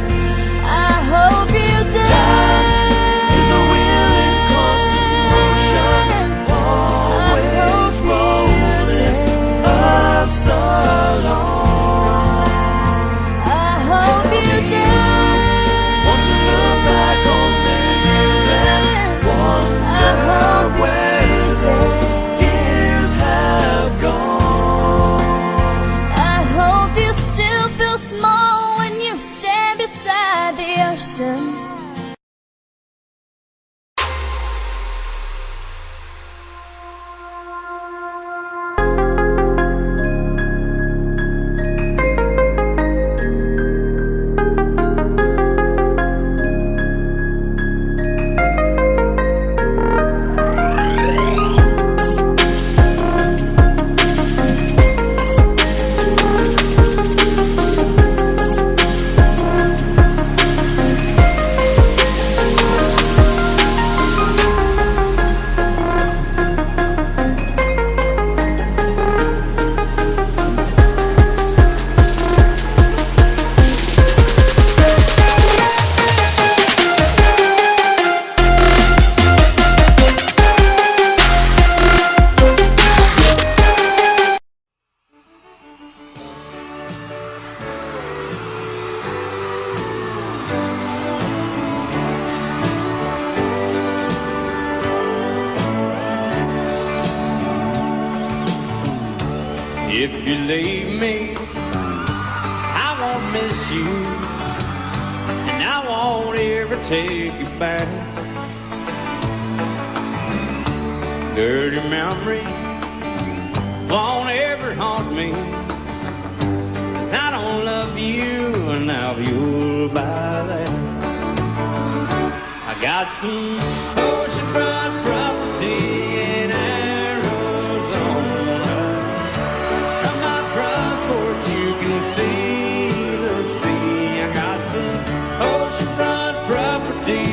I hope you dance. Time is a willing constant motion, always rolling us along. I hope you dance. Once you look back on the years and wonder where those years have gone. I hope you still feel small when you stand beside the ocean. If you leave me, I won't miss you, and I won't ever take you back. Dirty memory won't ever haunt me, 'cause I don't love you, and now you'll buy that. I got some oceanfront property in Arizona. From my front porch you can see the sea. I got some oceanfront property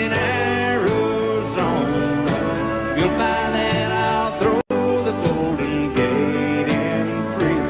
in Arizona. If you'll buy that, I'll throw the Golden Gate in free.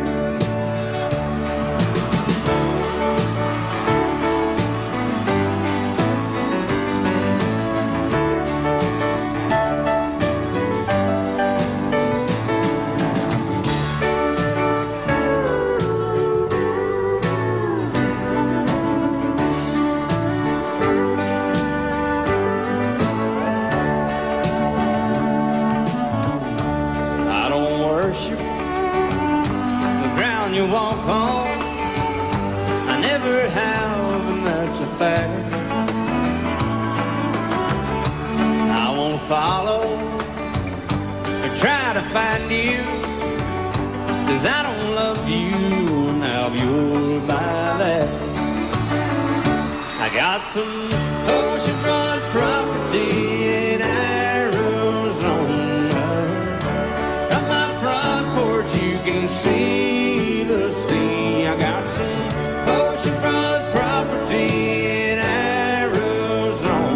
You walk on, I never have, and that's a fact. I won't follow or try to find you, 'cause I don't love you, and now you'll buy that. I got some oceanfront property in Arizona. From my front porch you can see the sea. I got some oceanfront property in Arizona.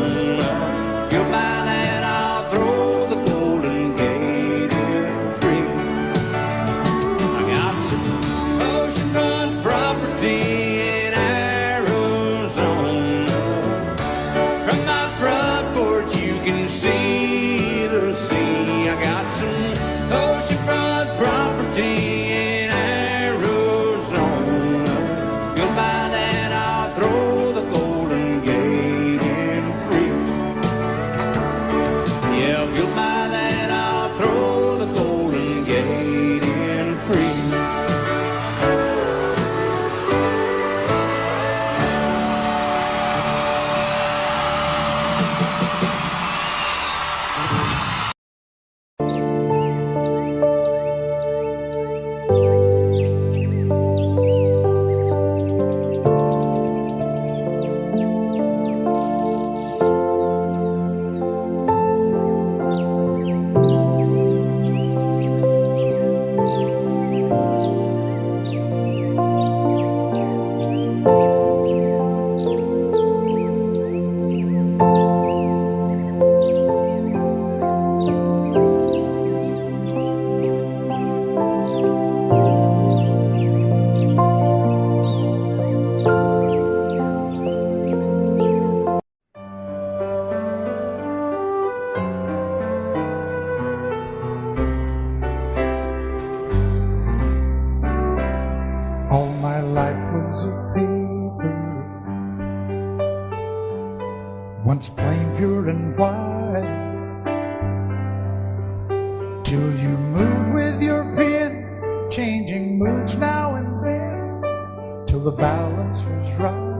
the balance was right.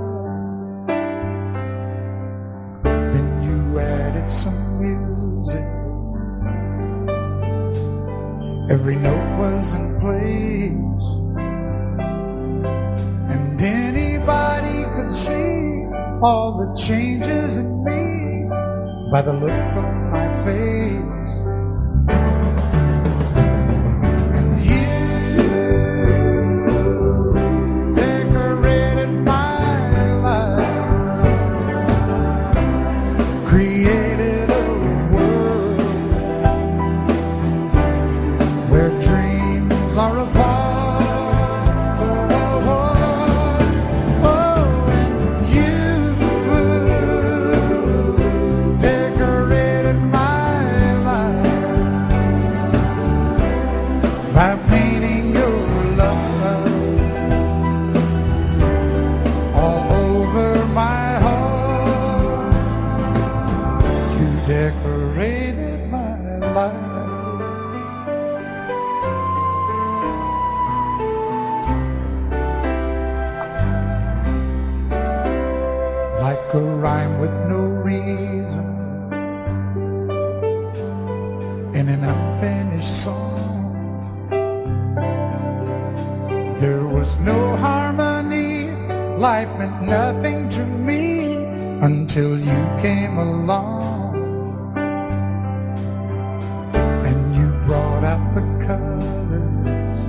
Then you added some music. Every note was in place, and anybody could see all the changes in me by the look on my face. And you decorated my life, created a world where dreams are apart. By painting your love all over my heart, you decorated my life. Like a rhyme with no reason in an unfinished song. There was no harmony, life meant nothing to me until you came along. And you brought out the colors.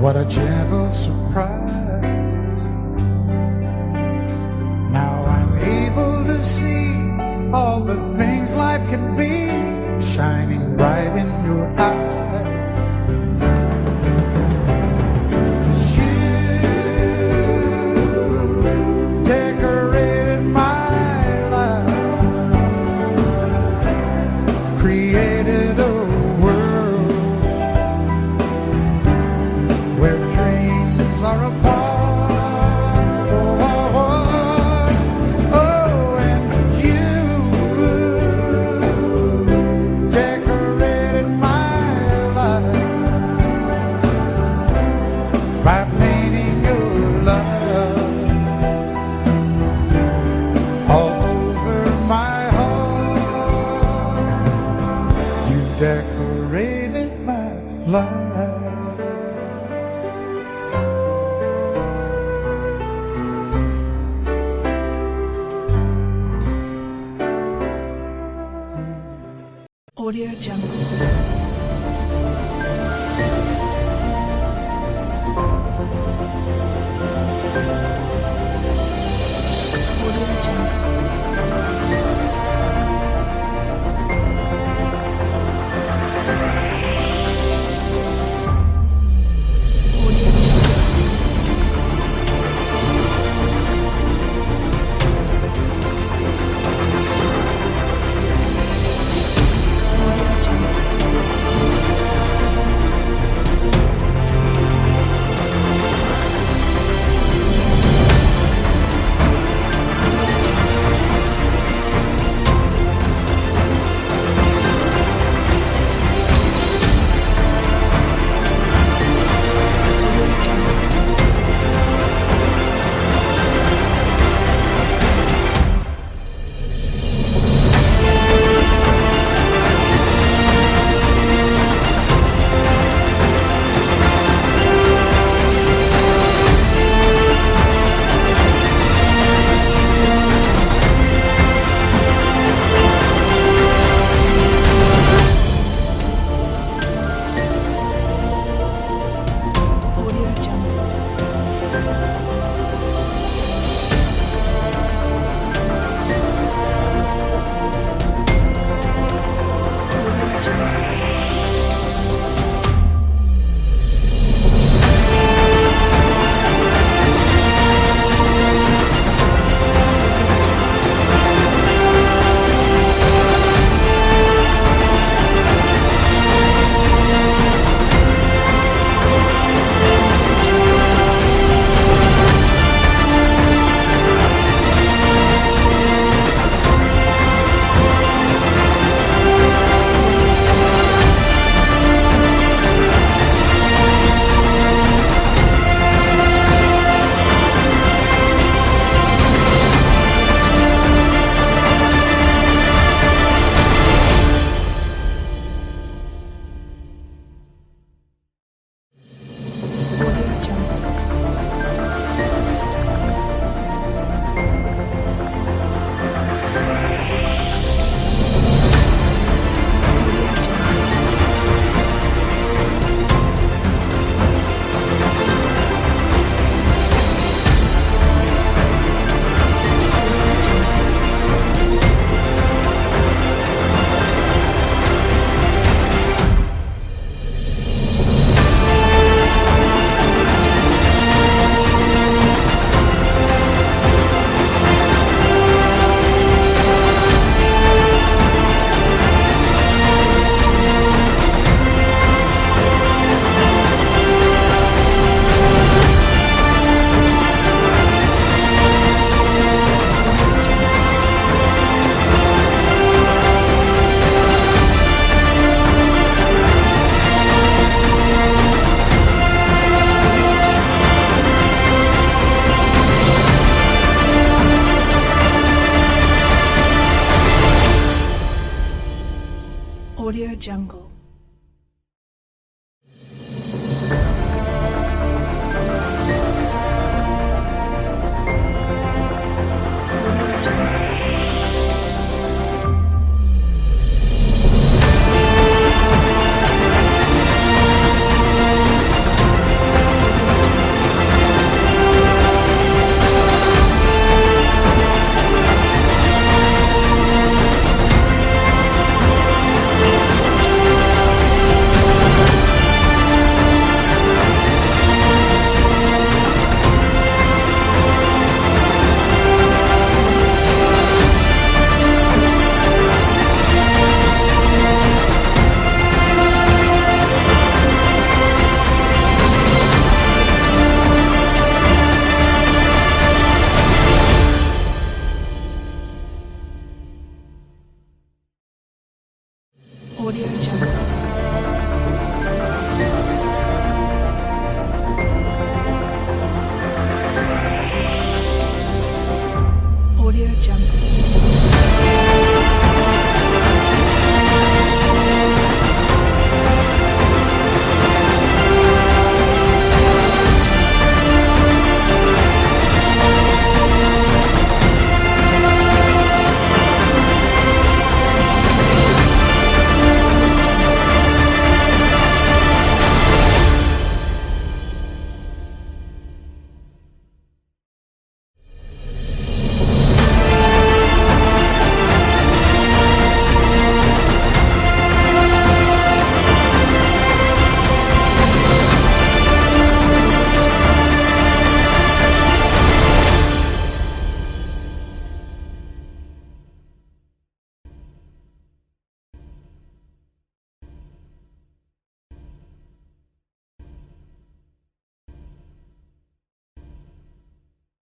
What a gentle surprise. Now I'm able to see all the things life can be, shining bright in your eyes. Decorated my life, created a world where dreams are apart. Oh, and you decorated my life by painting your love all over my heart. You decorated my life. Audio Jungle.